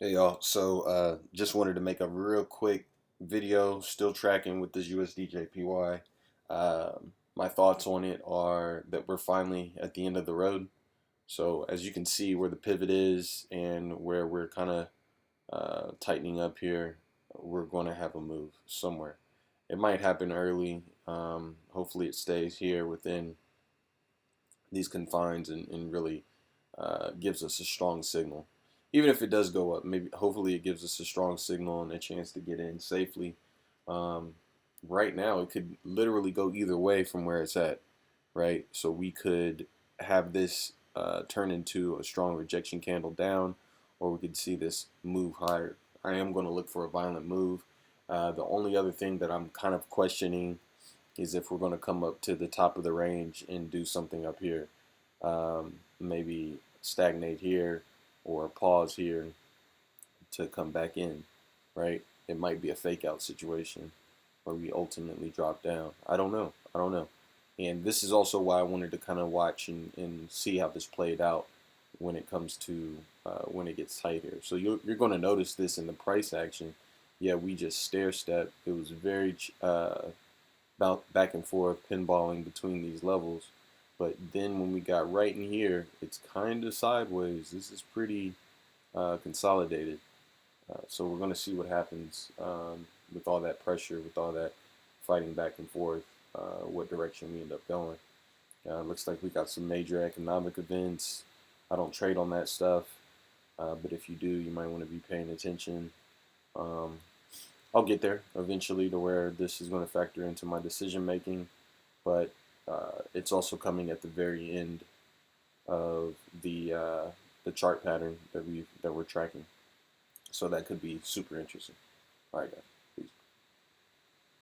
Hey y'all, just wanted to make a real quick video, still tracking with this USDJPY. My thoughts on it are that we're finally at the end of the road. So as you can see where the pivot is and where we're kind of tightening up here, we're going to have a move somewhere. It might happen early. Hopefully it stays here within these confines and really gives us a strong signal. Even if it does go up, maybe hopefully it gives us a strong signal and a chance to get in safely. Um, right now, it could literally go either way from where it's at, right? So we could have this turn into a strong rejection candle down, or we could see this move higher. I am going to look for a violent move. The only other thing that I'm kind of questioning is if we're going to come up to the top of the range and do something up here. Maybe stagnate here or pause here to come back in, right? It might be a fake out situation where we ultimately drop down. I don't know. I don't know. And this is also why I wanted to kind of watch and see how this played out when it comes to when it gets tight here. So you're going to notice this in the price action. Yeah, we just stair step. It was very back and forth, pinballing between these levels. But then when we got right in here, it's kind of sideways. This is pretty consolidated. So we're going to see what happens with all that pressure, with all that fighting back and forth, what direction we end up going. Looks like we got some major economic events. I don't trade on that stuff, but if you do, you might want to be paying attention. Um, I'll get there eventually to where this is going to factor into my decision making, but it's also coming at the very end of the chart pattern that we're tracking. So that could be super interesting. All right, guys.